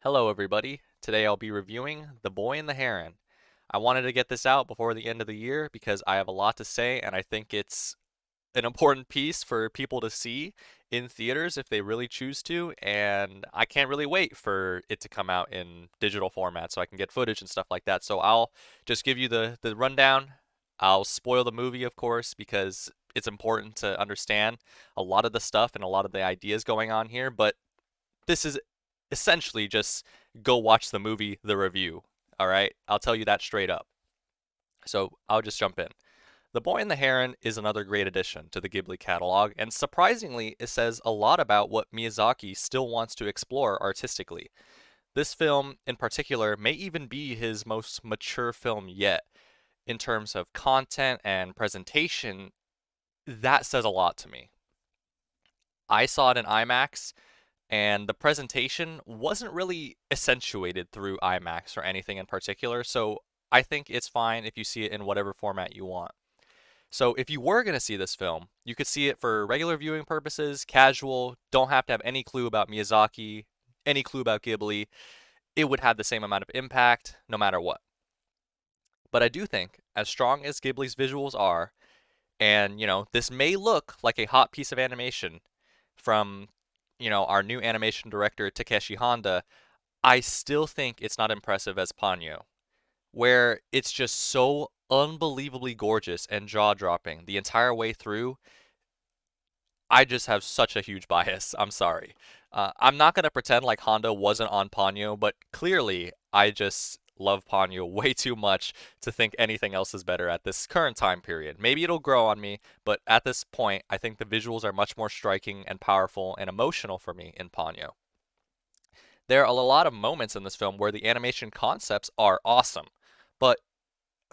Hello, everybody. Today I'll be reviewing The Boy and the Heron. I wanted to get this out before the end of the year because I have a lot to say and I think it's an important piece for people to see in theaters if they really choose to, and I can't really wait for it to come out in digital format so I can get footage and stuff like that. So I'll just give you the rundown. I'll spoil the movie, of course, because it's important to understand a lot of the stuff and a lot of the ideas going on here, but this is essentially just go watch the movie, the review. All right? I'll tell you that straight up. So I'll just jump in. The Boy and the Heron is another great addition to the Ghibli catalog, and surprisingly, it says a lot about what Miyazaki still wants to explore artistically. This film, in particular, may even be his most mature film yet. In terms of content and presentation, that says a lot to me. I saw it in IMAX, and the presentation wasn't really accentuated through IMAX or anything in particular, so I think it's fine if you see it in whatever format you want. So if you were going to see this film, you could see it for regular viewing purposes, casual, don't have to have any clue about Miyazaki, any clue about Ghibli. It would have the same amount of impact no matter what. But I do think, as strong as Ghibli's visuals are, and this may look like a hot piece of animation from, our new animation director Takeshi Honda, I still think it's not impressive as Ponyo, where it's just so unbelievably gorgeous and jaw-dropping the entire way through. I just have such a huge bias. I'm sorry. I'm not gonna pretend like Honda wasn't on Ponyo, but clearly I just love Ponyo way too much to think anything else is better at this current time period. Maybe it'll grow on me, but at this point, I think the visuals are much more striking and powerful and emotional for me in Ponyo. There are a lot of moments in this film where the animation concepts are awesome, but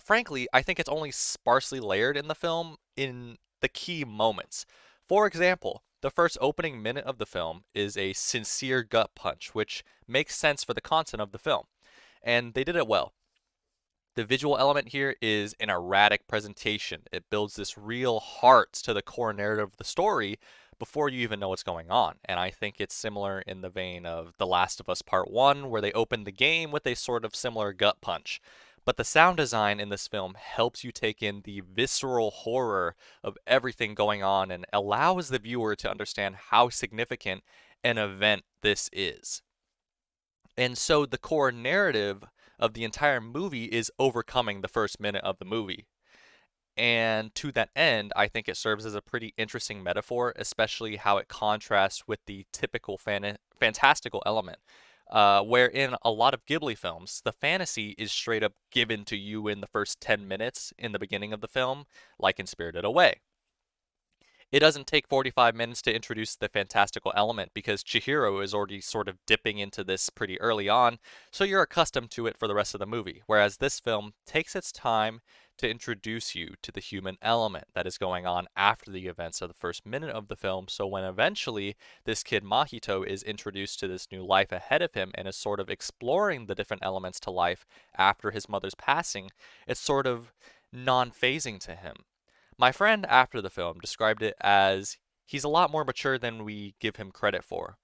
frankly, I think it's only sparsely layered in the film in the key moments. For example, the first opening minute of the film is a sincere gut punch, which makes sense for the content of the film, and they did it well. The visual element here is an erratic presentation. It builds this real heart to the core narrative of the story before you even know what's going on. And I think it's similar in the vein of The Last of Us Part 1, where they open the game with a sort of similar gut punch. But the sound design in this film helps you take in the visceral horror of everything going on and allows the viewer to understand how significant an event this is. And so the core narrative of the entire movie is overcoming the first minute of the movie. And to that end, I think it serves as a pretty interesting metaphor, especially how it contrasts with the typical fantastical element. Where in a lot of Ghibli films, the fantasy is straight up given to you in the first 10 minutes in the beginning of the film, like in Spirited Away. It doesn't take 45 minutes to introduce the fantastical element because Chihiro is already sort of dipping into this pretty early on, so you're accustomed to it for the rest of the movie. Whereas this film takes its time to introduce you to the human element that is going on after the events of the first minute of the film, so when eventually this kid Mahito is introduced to this new life ahead of him and is sort of exploring the different elements to life after his mother's passing, it's sort of non-phasing to him. My friend after the film described it as he's a lot more mature than we give him credit for.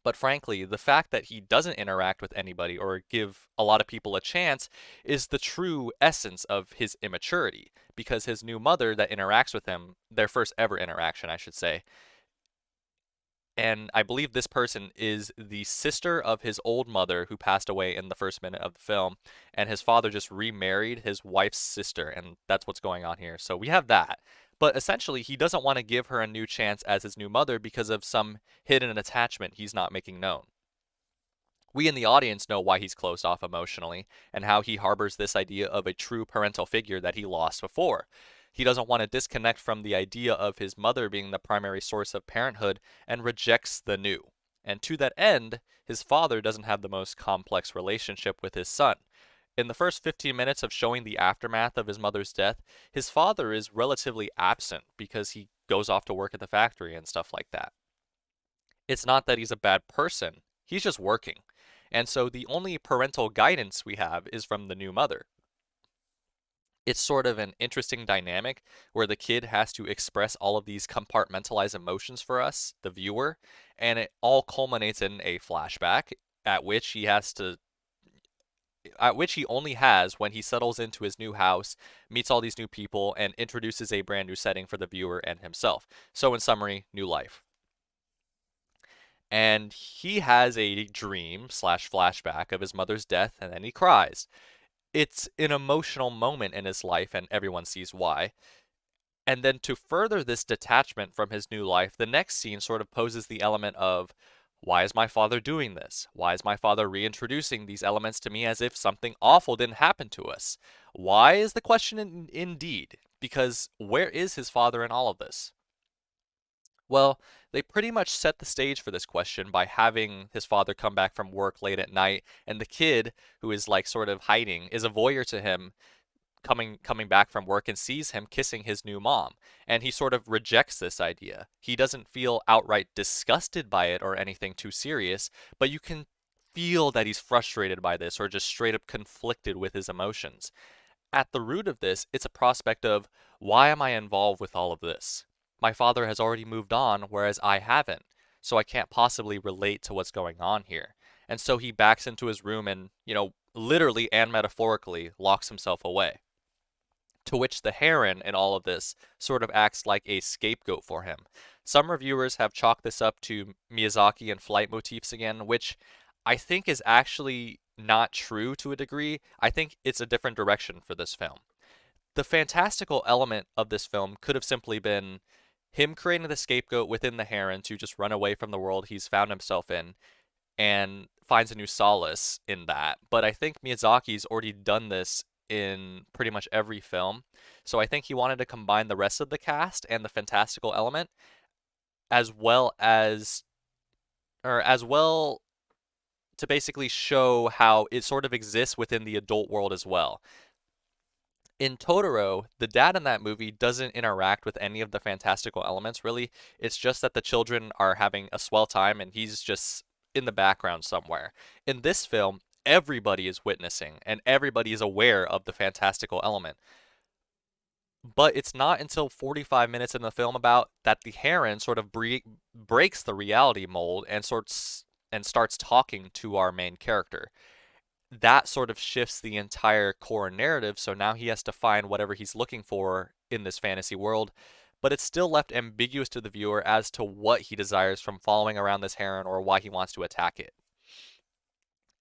But frankly, the fact that he doesn't interact with anybody or give a lot of people a chance is the true essence of his immaturity, because his new mother that interacts with him, their first ever interaction, I should say, and I believe this person is the sister of his old mother who passed away in the first minute of the film, and his father just remarried his wife's sister, and that's what's going on here. So we have that. But essentially, he doesn't want to give her a new chance as his new mother because of some hidden attachment he's not making known. We in the audience know why he's closed off emotionally and how he harbors this idea of a true parental figure that he lost before. He doesn't want to disconnect from the idea of his mother being the primary source of parenthood and rejects the new. And to that end, his father doesn't have the most complex relationship with his son. In the first 15 minutes of showing the aftermath of his mother's death, his father is relatively absent because he goes off to work at the factory and stuff like that. It's not that he's a bad person, he's just working. And so the only parental guidance we have is from the new mother. It's sort of an interesting dynamic where the kid has to express all of these compartmentalized emotions for us, the viewer, and it all culminates in a flashback at which he has to at which he only has when he settles into his new house, meets all these new people, and introduces a brand new setting for the viewer and himself. So, in summary, new life. And he has a dream slash flashback of his mother's death, and then he cries. It's an emotional moment in his life, and everyone sees why. And then to further this detachment from his new life, the next scene sort of poses the element of, why is my father doing this? Why is my father reintroducing these elements to me as if something awful didn't happen to us? Why is the question indeed? Because where is his father in all of this? Well, they pretty much set the stage for this question by having his father come back from work late at night, and the kid, who is like sort of hiding, is a voyeur to him coming back from work and sees him kissing his new mom, and he sort of rejects this idea. He doesn't feel outright disgusted by it or anything too serious, but you can feel that he's frustrated by this or just straight up conflicted with his emotions. At the root of this, it's a prospect of, why am I involved with all of this? My father has already moved on, whereas I haven't, so I can't possibly relate to what's going on here. And so he backs into his room and, literally and metaphorically locks himself away. To which the heron in all of this sort of acts like a scapegoat for him. Some reviewers have chalked this up to Miyazaki and flight motifs again, which I think is actually not true to a degree. I think it's a different direction for this film. The fantastical element of this film could have simply been him creating the scapegoat within the heron to just run away from the world he's found himself in and finds a new solace in that. But I think Miyazaki's already done this in pretty much every film. So I think he wanted to combine the rest of the cast and the fantastical element as well as or as well to basically show how it sort of exists within the adult world as well. In Totoro, the dad in that movie doesn't interact with any of the fantastical elements really. It's just that the children are having a swell time and he's just in the background somewhere. In this film, everybody is witnessing and everybody is aware of the fantastical element. But it's not until 45 minutes in the film about that the heron sort of breaks the reality mold and starts talking to our main character. That sort of shifts the entire core narrative, so now he has to find whatever he's looking for in this fantasy world, but it's still left ambiguous to the viewer as to what he desires from following around this heron or why he wants to attack it.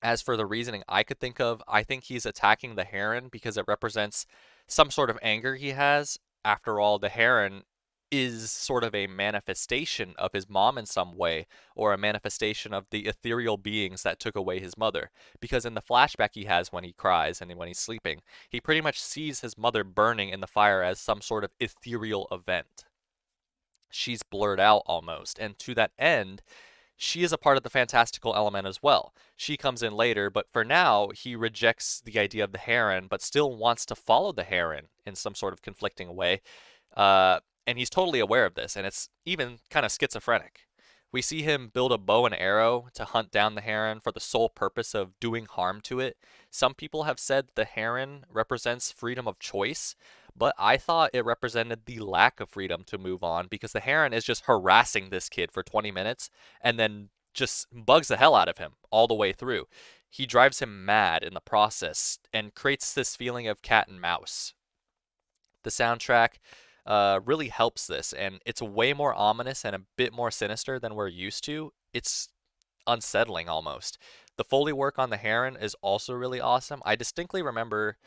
As for the reasoning I could think of, I think he's attacking the heron because it represents some sort of anger he has. After all, the heron is sort of a manifestation of his mom in some way, or a manifestation of the ethereal beings that took away his mother. Because in the flashback he has when he cries and when he's sleeping, he pretty much sees his mother burning in the fire as some sort of ethereal event. She's blurred out almost, and to that end, she is a part of the fantastical element as well. She comes in later, but for now, he rejects the idea of the heron, but still wants to follow the heron in some sort of conflicting way. And he's totally aware of this, and it's even kind of schizophrenic. We see him build a bow and arrow to hunt down the heron for the sole purpose of doing harm to it. Some people have said the heron represents freedom of choice, but I thought it represented the lack of freedom to move on because the heron is just harassing this kid for 20 minutes and then just bugs the hell out of him all the way through. He drives him mad in the process and creates this feeling of cat and mouse. The soundtrack really helps this, and it's way more ominous and a bit more sinister than we're used to. It's unsettling almost. The Foley work on the heron is also really awesome. I distinctly remember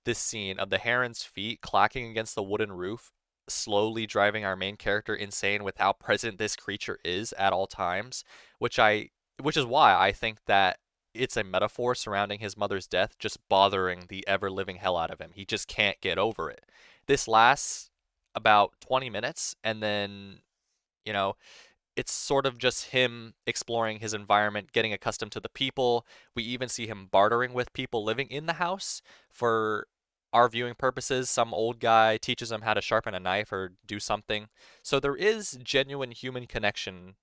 this scene of the heron's feet clacking against the wooden roof, slowly driving our main character insane with how present this creature is at all times, which is why I think that it's a metaphor surrounding his mother's death just bothering the ever living hell out of him. He just can't get over it. This lasts about 20 minutes and then, you know, it's sort of just him exploring his environment, getting accustomed to the people. We even see him bartering with people living in the house for our viewing purposes. Some old guy teaches him how to sharpen a knife or do something. So there is genuine human connection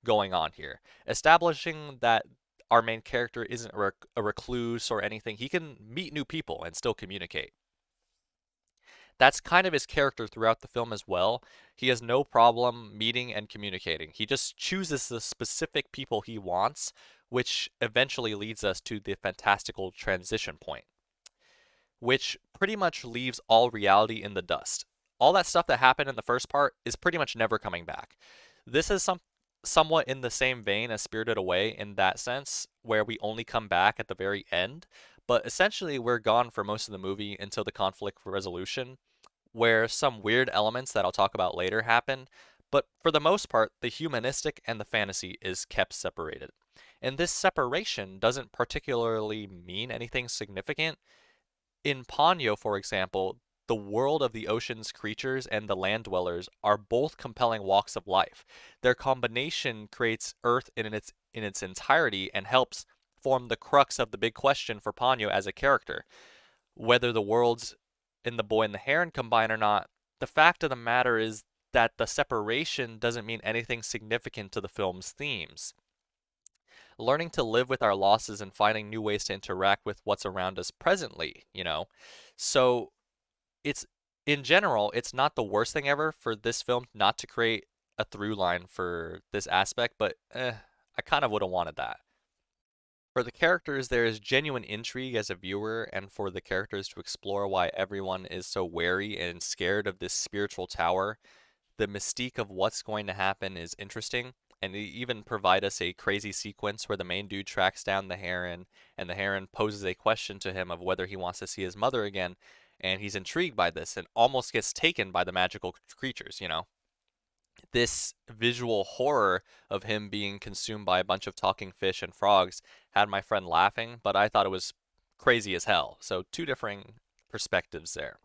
going on here, establishing that our main character isn't a recluse or anything. He can meet new people and still communicate. That's kind of his character throughout the film as well. He has no problem meeting and communicating. He just chooses the specific people he wants which eventually leads us to the fantastical transition point, which pretty much leaves all reality in the dust. All that stuff that happened in the first part is pretty much never coming back. This is somewhat in the same vein as Spirited Away in that sense, where we only come back at the very end, but essentially we're gone for most of the movie until the conflict resolution, where some weird elements that I'll talk about later happen, but for the most part, the humanistic and the fantasy is kept separated. And this separation doesn't particularly mean anything significant. In Ponyo, for example, the world of the ocean's creatures and the land dwellers are both compelling walks of life. Their combination creates Earth in its entirety and helps form the crux of the big question for Ponyo as a character. Whether the worlds in The Boy and the Heron combine or not, the fact of the matter is that the separation doesn't mean anything significant to the film's themes. Learning to live with our losses and finding new ways to interact with what's around us presently. So it's in general, it's not the worst thing ever for this film not to create a through line for this aspect, but I kind of would have wanted that. For the characters, there is genuine intrigue as a viewer, and for the characters to explore why everyone is so wary and scared of this spiritual tower. The mystique of what's going to happen is interesting, and they even provide us a crazy sequence where the main dude tracks down the heron, and the heron poses a question to him of whether he wants to see his mother again, and he's intrigued by this and almost gets taken by the magical creatures. This visual horror of him being consumed by a bunch of talking fish and frogs had my friend laughing, but I thought it was crazy as hell. So, two differing perspectives there.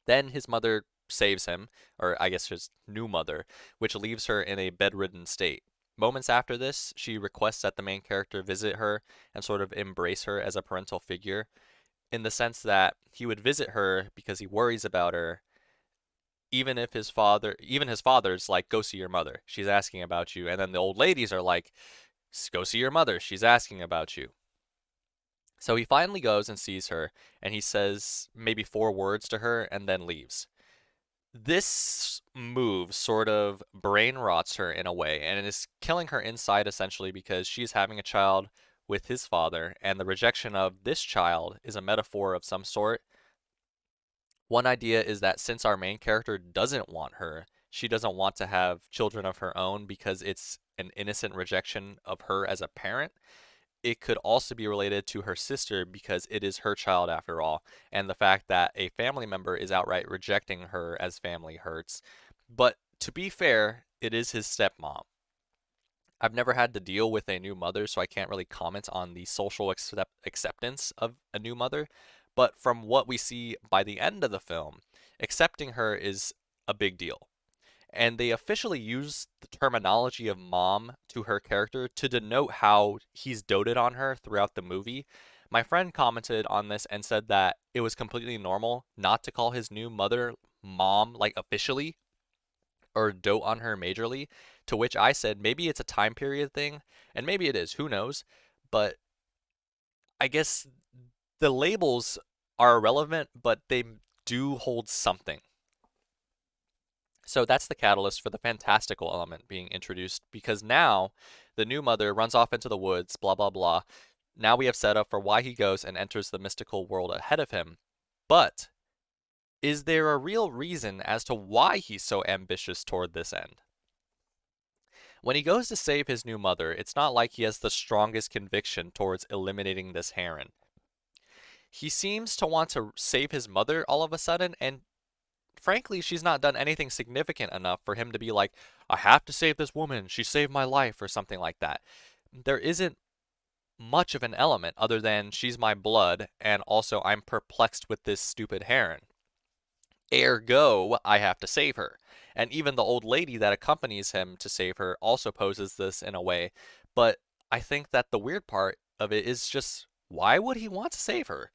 Then his mother saves him, or I guess his new mother, which leaves her in a bedridden state. Moments after this, she requests that the main character visit her and sort of embrace her as a parental figure, in the sense that he would visit her because he worries about her, even his father's like, go see your mother. She's asking about you. And then the old ladies are like, go see your mother. She's asking about you. So he finally goes and sees her, and he says maybe 4 words to her and then leaves. This move sort of brain rots her in a way, and it is killing her inside essentially because she's having a child with his father, and the rejection of this child is a metaphor of some sort. One idea is that since our main character doesn't want her, she doesn't want to have children of her own because it's an innocent rejection of her as a parent. It could also be related to her sister because it is her child after all, and the fact that a family member is outright rejecting her as family hurts. But to be fair, it is his stepmom. I've never had to deal with a new mother, so I can't really comment on the social acceptance of a new mother. But from what we see by the end of the film, accepting her is a big deal. And they officially use the terminology of mom to her character to denote how he's doted on her throughout the movie. My friend commented on this and said that it was completely normal not to call his new mother mom, like officially, or dote on her majorly. To which I said maybe it's a time period thing, and maybe it is, who knows? But I guess the labels are irrelevant, but they do hold something. So that's the catalyst for the fantastical element being introduced because now the new mother runs off into the woods, blah, blah, blah. Now we have set up for why he goes and enters the mystical world ahead of him. But is there a real reason as to why he's so ambitious toward this end? When he goes to save his new mother, it's not like he has the strongest conviction towards eliminating this heron. He seems to want to save his mother all of a sudden, and frankly, she's not done anything significant enough for him to be like, I have to save this woman. She saved my life, or something like that. There isn't much of an element other than she's my blood, and also I'm perplexed with this stupid heron. Ergo, I have to save her. And even the old lady that accompanies him to save her also poses this in a way. But I think that the weird part of it is just, why would he want to save her?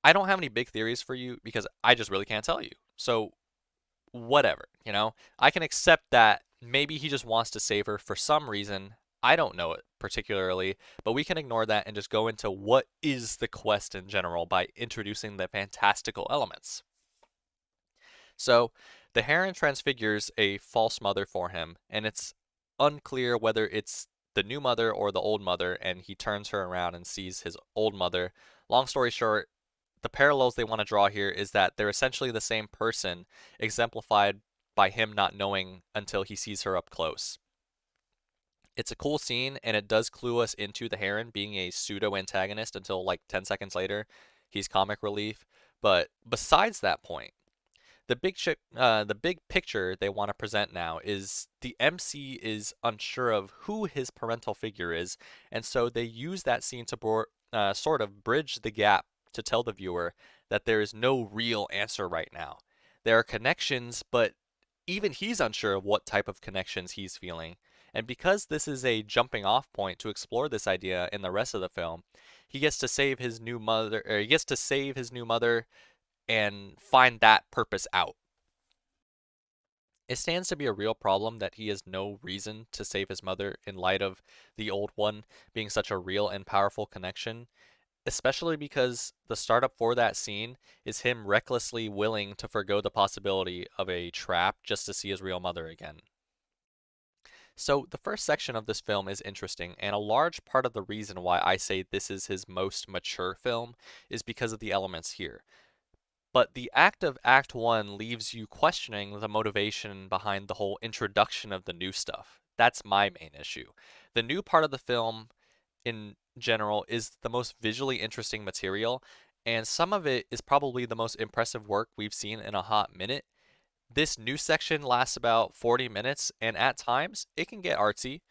I don't have any big theories for you because I just really can't tell you. So, whatever. I can accept that maybe he just wants to save her for some reason. I don't know it particularly, but we can ignore that and just go into what is the quest in general by introducing the fantastical elements. So, the heron transfigures a false mother for him, and it's unclear whether it's the new mother or the old mother, and he turns her around and sees his old mother. Long story short, the parallels they want to draw here is that they're essentially the same person, exemplified by him not knowing until he sees her up close. It's a cool scene, and it does clue us into the Heron being a pseudo antagonist until like 10 seconds later. He's comic relief. But besides that point, the big picture they want to present now is the MC is unsure of who his parental figure is, and so they use that scene to sort of bridge the gap to tell the viewer that there is no real answer right now. There are connections, but even he's unsure of what type of connections he's feeling. And because this is a jumping off point to explore this idea in the rest of the film, he gets to save his new mother, or he gets to save his new mother and find that purpose out. It stands to be a real problem that he has no reason to save his mother in light of the old one being such a real and powerful connection, especially because the startup for that scene is him recklessly willing to forgo the possibility of a trap just to see his real mother again. So, the first section of this film is interesting, and a large part of the reason why I say this is his most mature film is because of the elements here. But the act of Act 1 leaves you questioning the motivation behind the whole introduction of the new stuff. That's my main issue. The new part of the film, in general, is the most visually interesting material, and some of it is probably the most impressive work we've seen in a hot minute. This new section lasts about 40 minutes, and at times it can get artsy.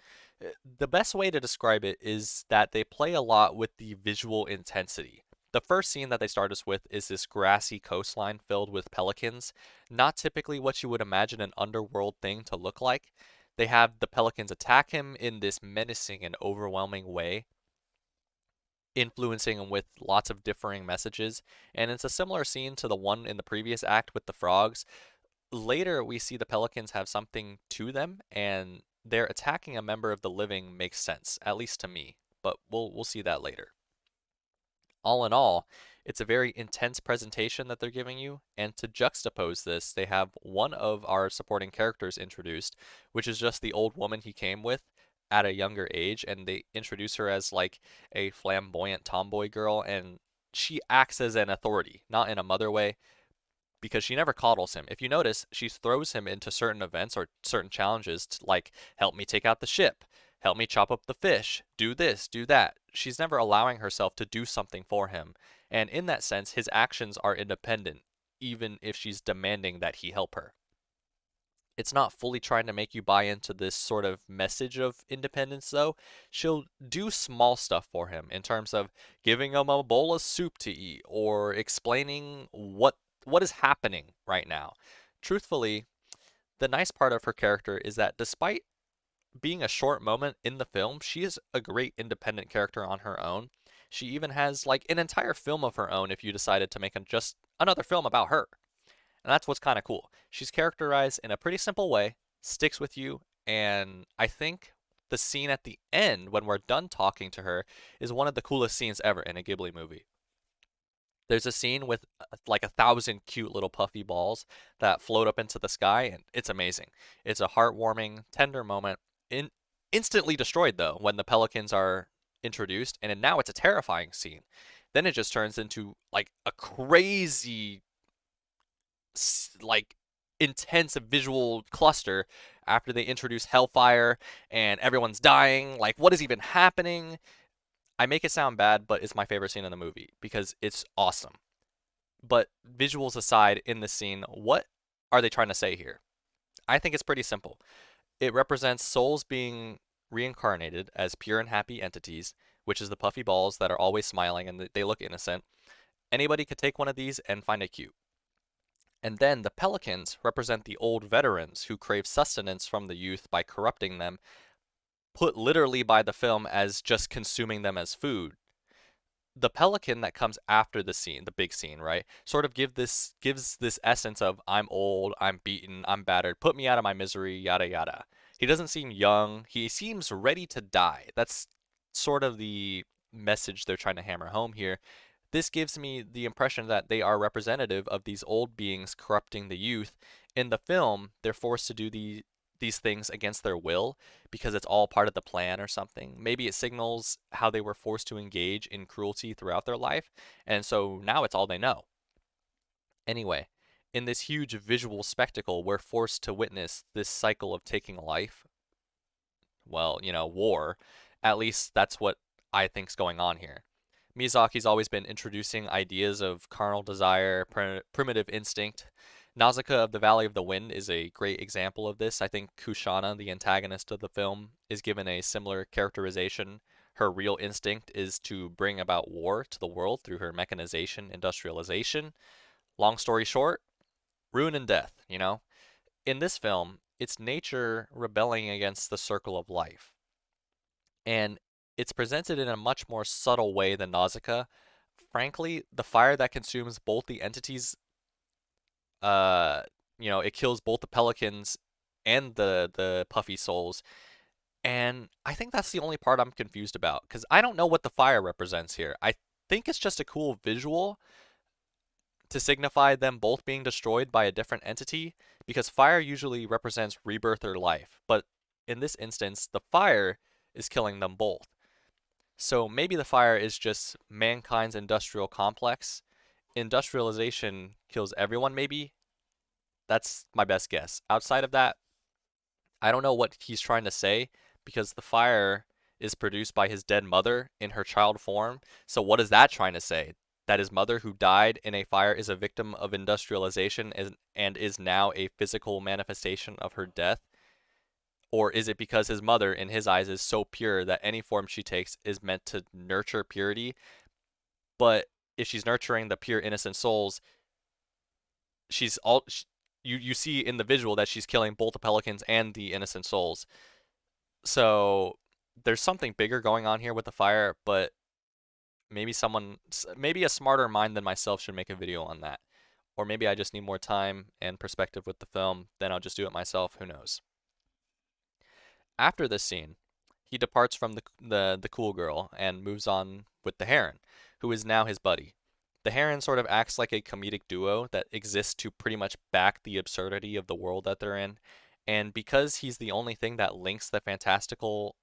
The best way to describe it is that they play a lot with the visual intensity. The first scene that they start us with is this grassy coastline filled with pelicans, not typically what you would imagine an underworld thing to look like. They have the pelicans attack him in this menacing and overwhelming way, influencing him with lots of differing messages, and it's a similar scene to the one in the previous act with the frogs. Later, we see the pelicans have something to them, and their attacking a member of the living makes sense, at least to me, but we'll see that later. All in all, it's a very intense presentation that they're giving you, and to juxtapose this, they have one of our supporting characters introduced, which is just the old woman he came with at a younger age, and they introduce her as like a flamboyant tomboy girl, and she acts as an authority, not in a mother way, because she never coddles him. If you notice, she throws him into certain events or certain challenges, like help me take out the ship, help me chop up the fish, do this, do that. She's never allowing herself to do something for him. And in that sense, his actions are independent, even if she's demanding that he help her. It's not fully trying to make you buy into this sort of message of independence, though. She'll do small stuff for him in terms of giving him a bowl of soup to eat or explaining what is happening right now. Truthfully, the nice part of her character is that despite being a short moment in the film, she is a great independent character on her own. She even has like an entire film of her own if you decided to make just another film about her. And that's what's kind of cool. She's characterized in a pretty simple way, sticks with you, and I think the scene at the end when we're done talking to her is one of the coolest scenes ever in a Ghibli movie. There's a scene with like 1,000 cute little puffy balls that float up into the sky, and it's amazing. It's a heartwarming, tender moment. Instantly destroyed though when the pelicans are introduced, and now it's a terrifying scene. Then it just turns into like a crazy, like intense visual cluster after they introduce hellfire and everyone's dying. Like, what is even happening? I make it sound bad, but it's my favorite scene in the movie because it's awesome. But visuals aside, in this scene, what are they trying to say here? I think it's pretty simple. It represents souls being reincarnated as pure and happy entities, which is the puffy balls that are always smiling and they look innocent. Anybody could take one of these and find it cute. And then the pelicans represent the old veterans who crave sustenance from the youth by corrupting them, put literally by the film as just consuming them as food. The pelican that comes after the scene, the big scene, right, sort of gives this essence of I'm old, I'm beaten, I'm battered, put me out of my misery, yada yada. He doesn't seem young, he seems ready to die. That's sort of the message they're trying to hammer home here. This gives me the impression that they are representative of these old beings corrupting the youth. In the film, they're forced to do these things against their will because it's all part of the plan or something. Maybe it signals how they were forced to engage in cruelty throughout their life, and so now it's all they know. Anyway, in this huge visual spectacle, we're forced to witness this cycle of taking life. Well, war. At least that's what I think's going on here. Miyazaki's always been introducing ideas of carnal desire, primitive instinct. Nausicaa of the Valley of the Wind is a great example of this. I think Kushana, the antagonist of the film, is given a similar characterization. Her real instinct is to bring about war to the world through her mechanization, industrialization. Long story short, ruin and death. In this film, it's nature rebelling against the circle of life. And it's presented in a much more subtle way than Nausicaa. Frankly, the fire that consumes both the entities, uh, it kills both the pelicans and the puffy souls. And I think that's the only part I'm confused about because I don't know what the fire represents here. I think it's just a cool visual to signify them both being destroyed by a different entity because fire usually represents rebirth or life, but in this instance, the fire is killing them both. So maybe the fire is just mankind's industrial complex. Industrialization kills everyone, maybe. That's my best guess. Outside of that, I don't know what he's trying to say because the fire is produced by his dead mother in her child form. So what is that trying to say? That his mother who died in a fire is a victim of industrialization and is now a physical manifestation of her death? Or is it because his mother, in his eyes, is so pure that any form she takes is meant to nurture purity? But if she's nurturing the pure innocent souls, she's all you see in the visual that she's killing both the pelicans and the innocent souls. So there's something bigger going on here with the fire, but maybe a smarter mind than myself should make a video on that. Or maybe I just need more time and perspective with the film, then I'll just do it myself, who knows. After this scene, he departs from the cool girl and moves on with the heron, who is now his buddy. The heron sort of acts like a comedic duo that exists to pretty much back the absurdity of the world that they're in, and because he's the only thing that links the fantastical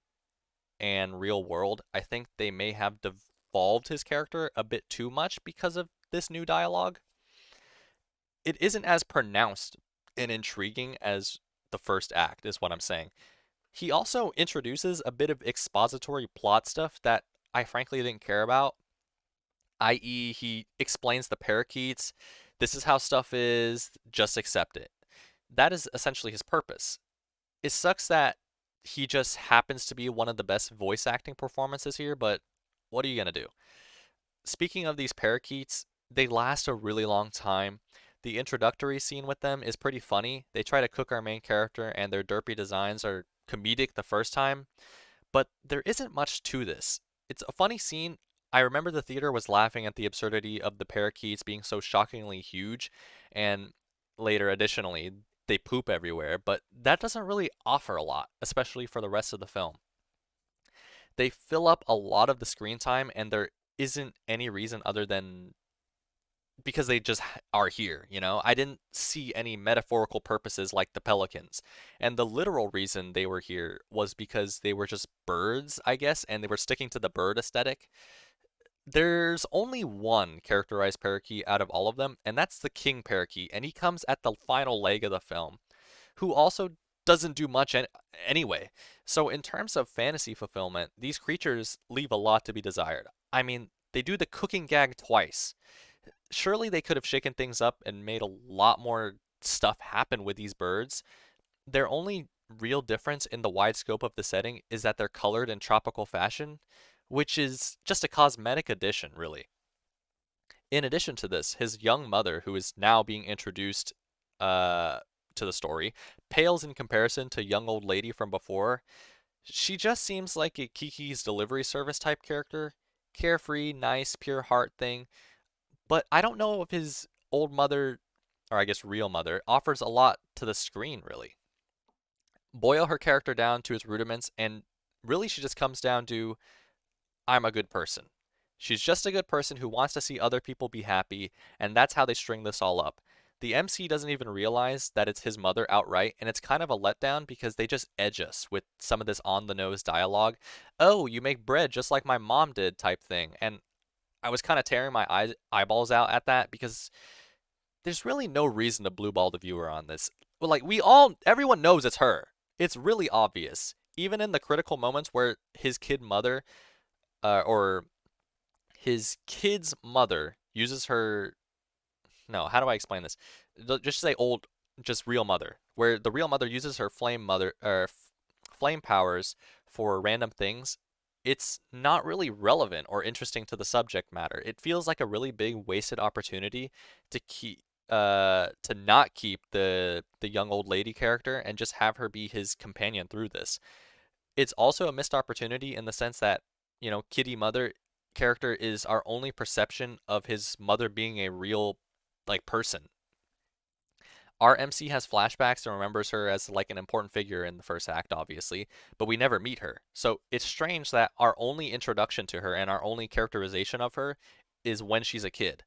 and real world, I think they may have devolved his character a bit too much because of this new dialogue. It isn't as pronounced and intriguing as the first act, is what I'm saying. He also introduces a bit of expository plot stuff that I frankly didn't care about, i.e., he explains the parakeets. This is how stuff is, just accept it. That is essentially his purpose. It sucks that he just happens to be one of the best voice acting performances here, but what are you going to do? Speaking of these parakeets, they last a really long time. The introductory scene with them is pretty funny. They try to cook our main character, and their derpy designs are comedic the first time, but there isn't much to this. It's a funny scene. I remember the theater was laughing at the absurdity of the parakeets being so shockingly huge, and later, additionally, they poop everywhere, but that doesn't really offer a lot, especially for the rest of the film. They fill up a lot of the screen time, and there isn't any reason other than because they just are here. I didn't see any metaphorical purposes like the pelicans. And the literal reason they were here was because they were just birds, I guess, and they were sticking to the bird aesthetic. There's only one characterized parakeet out of all of them, and that's the king parakeet, and he comes at the final leg of the film, who also doesn't do much anyway. So in terms of fantasy fulfillment, these creatures leave a lot to be desired. I mean, they do the cooking gag twice. Surely they could have shaken things up and made a lot more stuff happen with these birds. Their only real difference in the wide scope of the setting is that they're colored in tropical fashion, which is just a cosmetic addition, really. In addition to this, his young mother, who is now being introduced to the story, pales in comparison to young old lady from before. She just seems like a Kiki's Delivery Service type character. Carefree, nice, pure heart thing. But I don't know if his old mother, or I guess real mother, offers a lot to the screen, really. Boil her character down to its rudiments, and really she just comes down to, I'm a good person. She's just a good person who wants to see other people be happy, and that's how they string this all up. The MC doesn't even realize that it's his mother outright, and it's kind of a letdown because they just edge us with some of this on the nose dialogue. Oh, you make bread just like my mom did type thing. And I was kind of tearing my eyeballs out at that because there's really no reason to blue ball the viewer on this. Well, like everyone knows it's her. It's really obvious. Even in the critical moments where his kid mother, or his kid's mother uses her, no, how do I explain this? Just say just real mother, where the real mother uses her flame powers for random things. It's not really relevant or interesting to the subject matter. It feels like a really big wasted opportunity to not keep the young old lady character and just have her be his companion through this. It's also a missed opportunity in the sense that, Kitty Mother character is our only perception of his mother being a real like person. Our MC has flashbacks and remembers her as like an important figure in the first act, obviously, but we never meet her. So it's strange that our only introduction to her and our only characterization of her is when she's a kid.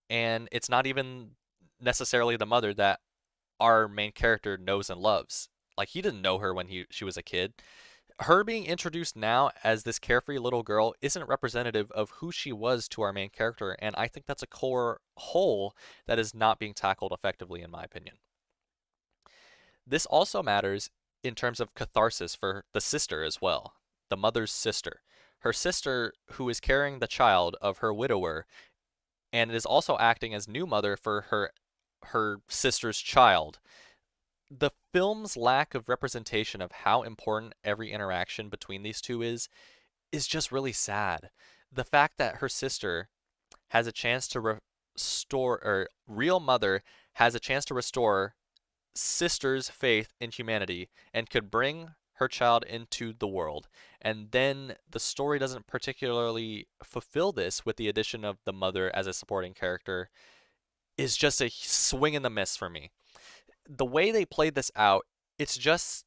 And it's not even necessarily the mother that our main character knows and loves. Like he didn't know her when she was a kid. Her being introduced now as this carefree little girl isn't representative of who she was to our main character, and I think that's a core hole that is not being tackled effectively, in my opinion. This also matters in terms of catharsis for the sister as well, the mother's sister. Her sister, who is carrying the child of her widower, and is also acting as new mother for her sister's child. The film's lack of representation of how important every interaction between these two is just really sad. The fact that her sister has a chance to restore, or real mother has a chance to restore sister's faith in humanity and could bring her child into the world. And then the story doesn't particularly fulfill this with the addition of the mother as a supporting character is just a swing and a miss for me. The way they played this out, it's just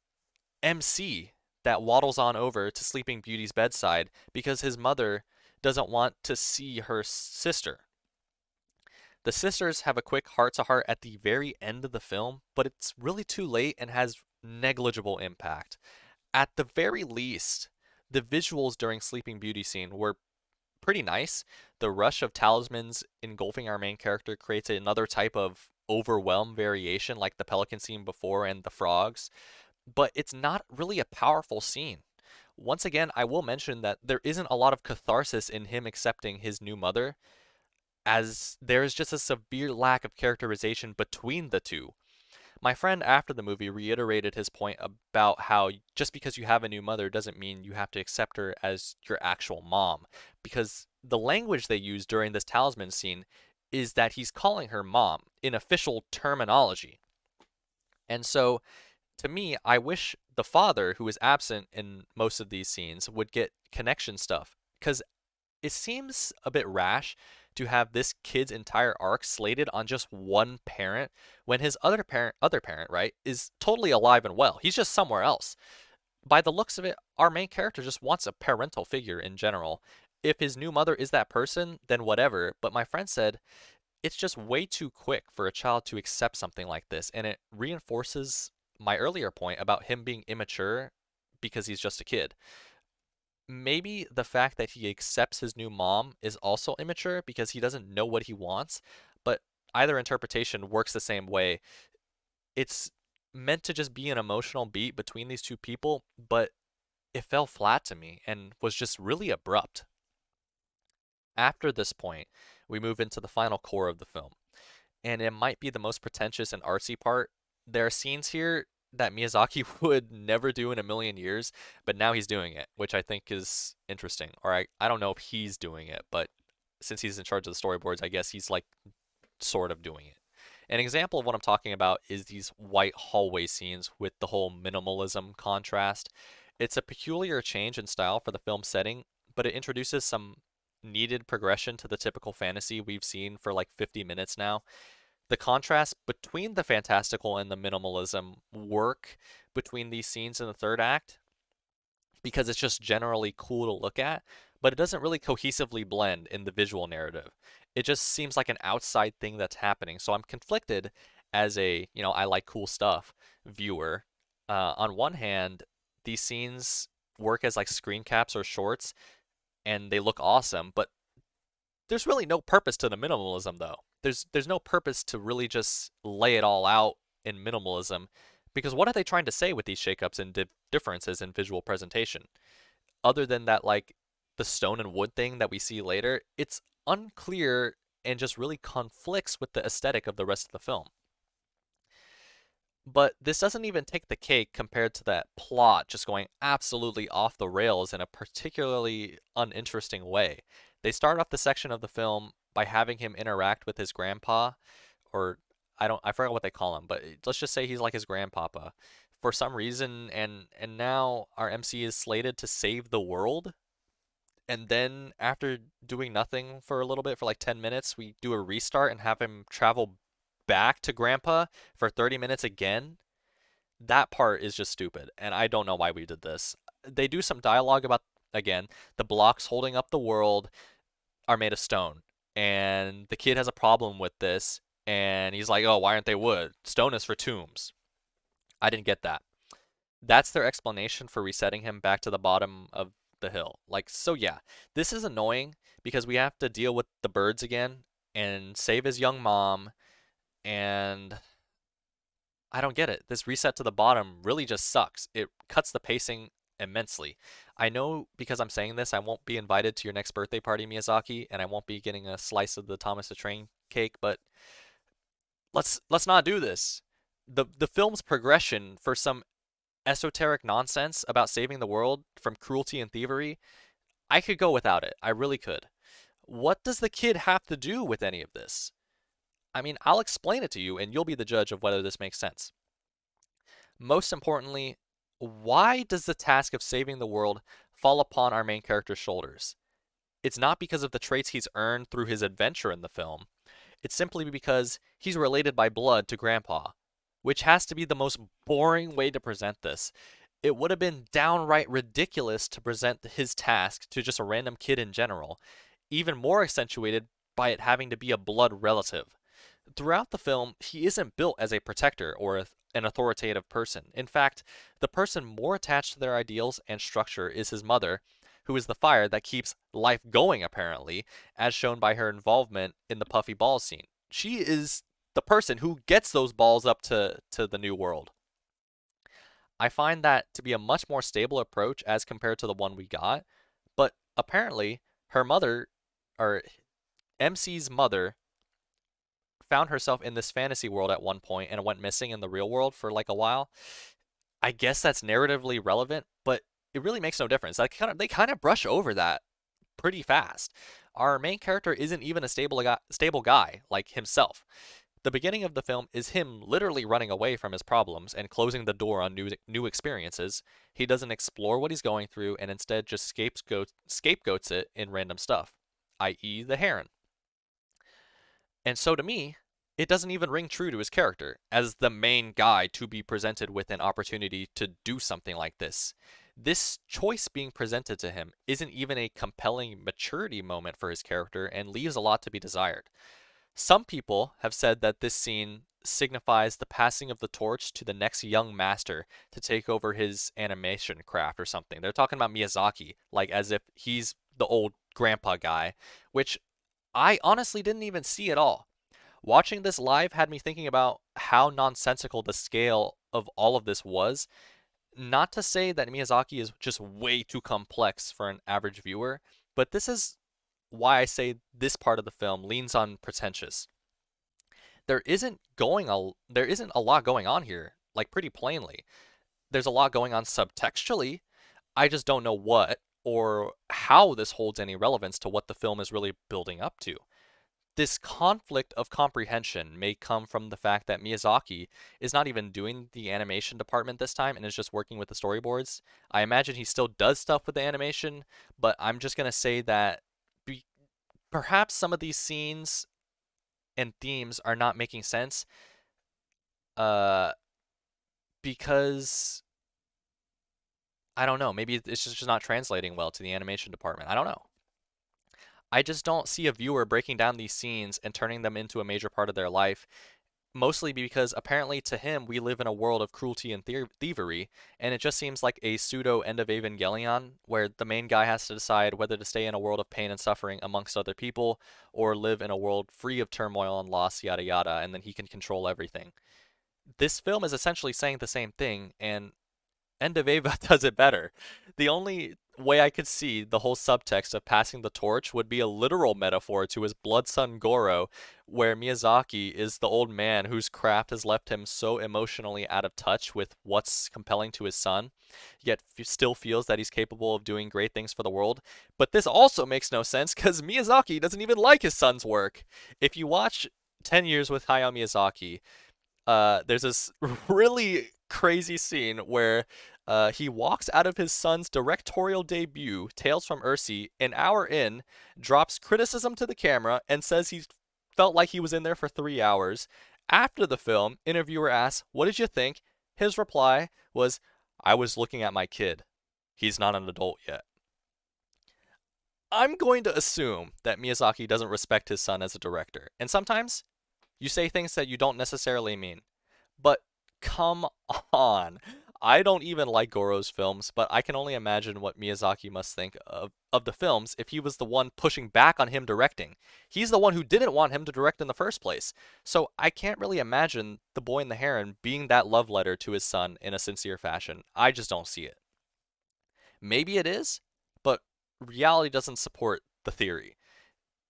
MC that waddles on over to Sleeping Beauty's bedside because his mother doesn't want to see her sister. The sisters have a quick heart to heart at the very end of the film, but it's really too late and has negligible impact. At the very least, the visuals during Sleeping Beauty scene were pretty nice. The rush of talismans engulfing our main character creates another type of overwhelm variation like the pelican scene before and the frogs, but it's not really a powerful scene. Once again, I will mention that there isn't a lot of catharsis in him accepting his new mother, as there is just a severe lack of characterization between the two. My friend after the movie reiterated his point about how just because you have a new mother doesn't mean you have to accept her as your actual mom, because the language they use during this talisman scene is that he's calling her mom in official terminology. And so, to me, I wish the father, who is absent in most of these scenes, would get connection stuff, because it seems a bit rash to have this kid's entire arc slated on just one parent when his other parent, right, is totally alive and well. He's just somewhere else. By the looks of it, our main character just wants a parental figure in general. If his new mother is that person, then whatever. But my friend said it's just way too quick for a child to accept something like this, and it reinforces my earlier point about him being immature because he's just a kid. Maybe the fact that he accepts his new mom is also immature because he doesn't know what he wants, but either interpretation works the same way. It's meant to just be an emotional beat between these two people, but it fell flat to me and was just really abrupt. After this point, we move into the final core of the film, and it might be the most pretentious and artsy part. There are scenes here that Miyazaki would never do in a million years, but now he's doing it, which I think is interesting. Or I don't know if he's doing it, but since he's in charge of the storyboards, I guess he's like sort of doing it. An example of what I'm talking about is these white hallway scenes with the whole minimalism contrast. It's a peculiar change in style for the film setting, but it introduces some needed progression to the typical fantasy we've seen for like 50 minutes now. The contrast between the fantastical and the minimalism work between these scenes in the third act because it's just generally cool to look at, but it doesn't really cohesively blend in the visual narrative. It just seems like an outside thing that's happening. So I'm conflicted as a, I like cool stuff viewer. On one hand, these scenes work as like screen caps or shorts and they look awesome, but there's really no purpose to the minimalism though. There's no purpose to really just lay it all out in minimalism because what are they trying to say with these shakeups and differences in visual presentation? Other than that like the stone and wood thing that we see later, it's unclear and just really conflicts with the aesthetic of the rest of the film. But this doesn't even take the cake compared to that plot just going absolutely off the rails in a particularly uninteresting way. They start off the section of the film by having him interact with his grandpa, or I forgot what they call him, but let's just say he's like his grandpapa for some reason, and now our MC is slated to save the world. And then after doing nothing for a little bit, for like 10 minutes, we do a restart and have him travel back to grandpa for 30 minutes again. That part is just stupid, and I don't know why we did this. They do some dialogue about, again, the blocks holding up the world are made of stone, and the kid has a problem with this, and he's like, oh, why aren't they wood? Stone is for tombs. I didn't get that. That's their explanation for resetting him back to the bottom of the hill. Like, so yeah, this is annoying because we have to deal with the birds again and save his young mom, and I don't get it. This reset to the bottom really just sucks. It cuts the pacing immensely. I know because I'm saying this, I won't be invited to your next birthday party, Miyazaki, and I won't be getting a slice of the Thomas the Train cake, but let's not do this. The film's progression for some esoteric nonsense about saving the world from cruelty and thievery, I could go without it. I really could. What does the kid have to do with any of this? I mean, I'll explain it to you and you'll be the judge of whether this makes sense. Most importantly, why does the task of saving the world fall upon our main character's shoulders? It's not because of the traits he's earned through his adventure in the film. It's simply because he's related by blood to Grandpa, which has to be the most boring way to present this. It would have been downright ridiculous to present his task to just a random kid in general, even more accentuated by it having to be a blood relative. Throughout the film, he isn't built as a protector or an authoritative person. In fact, the person more attached to their ideals and structure is his mother, who is the fire that keeps life going, apparently, as shown by her involvement in the puffy ball scene. She is the person who gets those balls up to the new world. I find that to be a much more stable approach as compared to the one we got, but apparently her mother, or MC's mother, found herself in this fantasy world at one point and went missing in the real world for like a while. I guess that's narratively relevant, but it really makes no difference. They kind of brush over that pretty fast. Our main character isn't even a stable guy like himself. The beginning of the film is him literally running away from his problems and closing the door on new experiences. He doesn't explore what he's going through and instead just scapegoats it in random stuff, i.e., the heron. And so to me, it doesn't even ring true to his character as the main guy to be presented with an opportunity to do something like this. This choice being presented to him isn't even a compelling maturity moment for his character and leaves a lot to be desired. Some people have said that this scene signifies the passing of the torch to the next young master to take over his animation craft or something. They're talking about Miyazaki, like as if he's the old grandpa guy, which I honestly didn't even see at all. Watching this live had me thinking about how nonsensical the scale of all of this was. Not to say that Miyazaki is just way too complex for an average viewer, but this is why I say this part of the film leans on pretentious. There isn't a lot going on here, like pretty plainly. There's a lot going on subtextually. I just don't know what or how this holds any relevance to what the film is really building up to. This conflict of comprehension may come from the fact that Miyazaki is not even doing the animation department this time and is just working with the storyboards. I imagine he still does stuff with the animation, but I'm just going to say that be- perhaps some of these scenes and themes are not making sense uh, because I don't know. Maybe it's just not translating well to the animation department. I don't know. I just don't see a viewer breaking down these scenes and turning them into a major part of their life, mostly because apparently to him we live in a world of cruelty and thievery, and it just seems like a pseudo end of Evangelion where the main guy has to decide whether to stay in a world of pain and suffering amongst other people or live in a world free of turmoil and loss, yada yada, and then he can control everything. This film is essentially saying the same thing, and End of Ava does it better. The only way I could see the whole subtext of passing the torch would be a literal metaphor to his blood son Goro, where Miyazaki is the old man whose craft has left him so emotionally out of touch with what's compelling to his son, yet still feels that he's capable of doing great things for the world. But this also makes no sense because Miyazaki doesn't even like his son's work. If you watch 10 Years with Hayao Miyazaki, there's this really crazy scene where he walks out of his son's directorial debut, Tales from Earthsea, an hour in, drops criticism to the camera, and says he felt like he was in there for 3 hours. After the film, interviewer asks, "What did you think?" His reply was, "I was looking at my kid. He's not an adult yet." I'm going to assume that Miyazaki doesn't respect his son as a director, and sometimes you say things that you don't necessarily mean. But come on. I don't even like Goro's films, but I can only imagine what Miyazaki must think of the films if he was the one pushing back on him directing. He's the one who didn't want him to direct in the first place. So I can't really imagine The Boy and the Heron being that love letter to his son in a sincere fashion. I just don't see it. Maybe it is, but reality doesn't support the theory.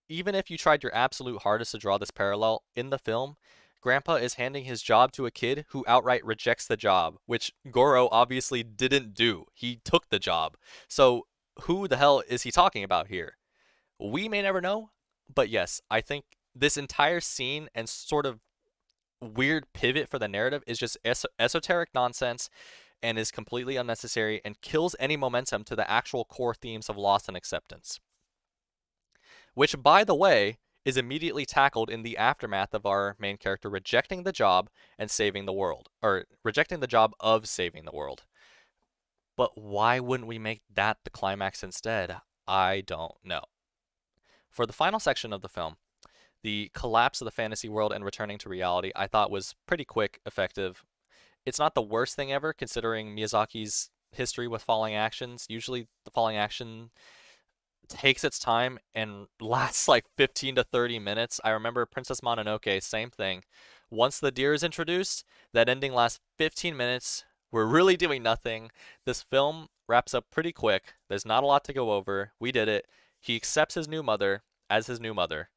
Even if you tried your absolute hardest to draw this parallel, in the film, Grandpa is handing his job to a kid who outright rejects the job, which Goro obviously didn't do. He took the job. So, who the hell is he talking about here? We may never know, but yes, I think this entire scene and sort of weird pivot for the narrative is just esoteric nonsense and is completely unnecessary and kills any momentum to the actual core themes of loss and acceptance, which, by the way, is immediately tackled in the aftermath of our main character rejecting the job and saving the world, or rejecting the job of saving the world. But why wouldn't we make that the climax instead? I don't know. For the final section of the film, the collapse of the fantasy world and returning to reality, I thought was pretty quick, effective. It's not the worst thing ever, considering Miyazaki's history with falling actions. Usually, the falling action takes its time and lasts like 15 to 30 minutes. I remember Princess Mononoke, same thing. Once the deer is introduced, that ending lasts 15 minutes. We're really doing nothing. This film wraps up pretty quick. There's not a lot to go over. We did it. He accepts his new mother as his new mother.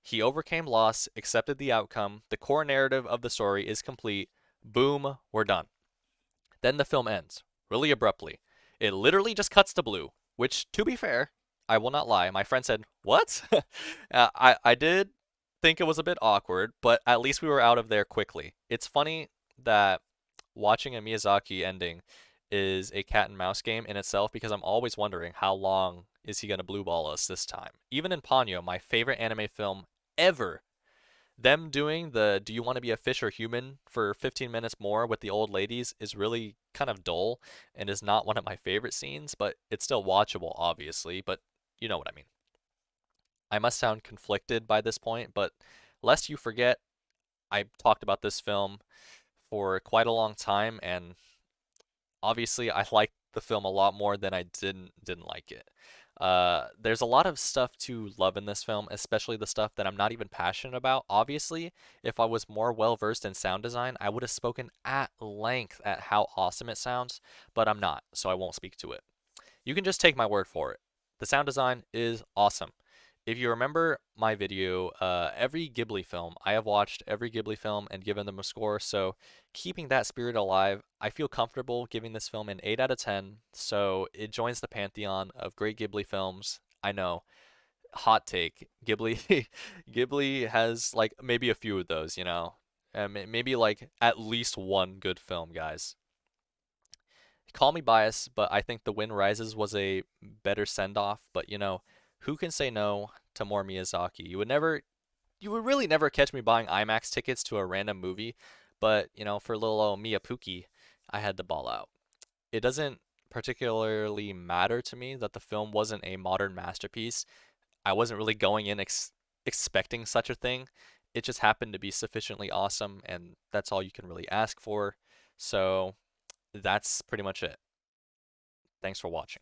He overcame loss, accepted the outcome. The core narrative of the story is complete. Boom, we're done. Then the film ends, really abruptly. It literally just cuts to blue, which, to be fair, I will not lie. My friend said, "What?" I did think it was a bit awkward, but at least we were out of there quickly. It's funny that watching a Miyazaki ending is a cat and mouse game in itself because I'm always wondering how long is he going to blue ball us this time. Even in Ponyo, my favorite anime film ever, them doing the "do you want to be a fish or human" for 15 minutes more with the old ladies is really kind of dull and is not one of my favorite scenes, but it's still watchable, obviously, but you know what I mean. I must sound conflicted by this point, but lest you forget, I talked about this film for quite a long time, and obviously I liked the film a lot more than I didn't like it. There's a lot of stuff to love in this film, especially the stuff that I'm not even passionate about. Obviously, if I was more well versed in sound design, I would have spoken at length at how awesome it sounds, but I'm not, so I won't speak to it. You can just take my word for it. The sound design is awesome. If you remember my video, every Ghibli film, I have watched every Ghibli film and given them a score, so keeping that spirit alive, I feel comfortable giving this film an 8 out of 10, so it joins the pantheon of great Ghibli films. I know, hot take, Ghibli, Ghibli has like maybe a few of those, you know? Maybe like at least one good film, guys. Call me biased, but I think The Wind Rises was a better send off. But you know, who can say no to more Miyazaki? You would really never catch me buying IMAX tickets to a random movie. But you know, for little old Miyapuki, I had to ball out. It doesn't particularly matter to me that the film wasn't a modern masterpiece. I wasn't really going in expecting such a thing. It just happened to be sufficiently awesome, and that's all you can really ask for. So that's pretty much it. Thanks for watching.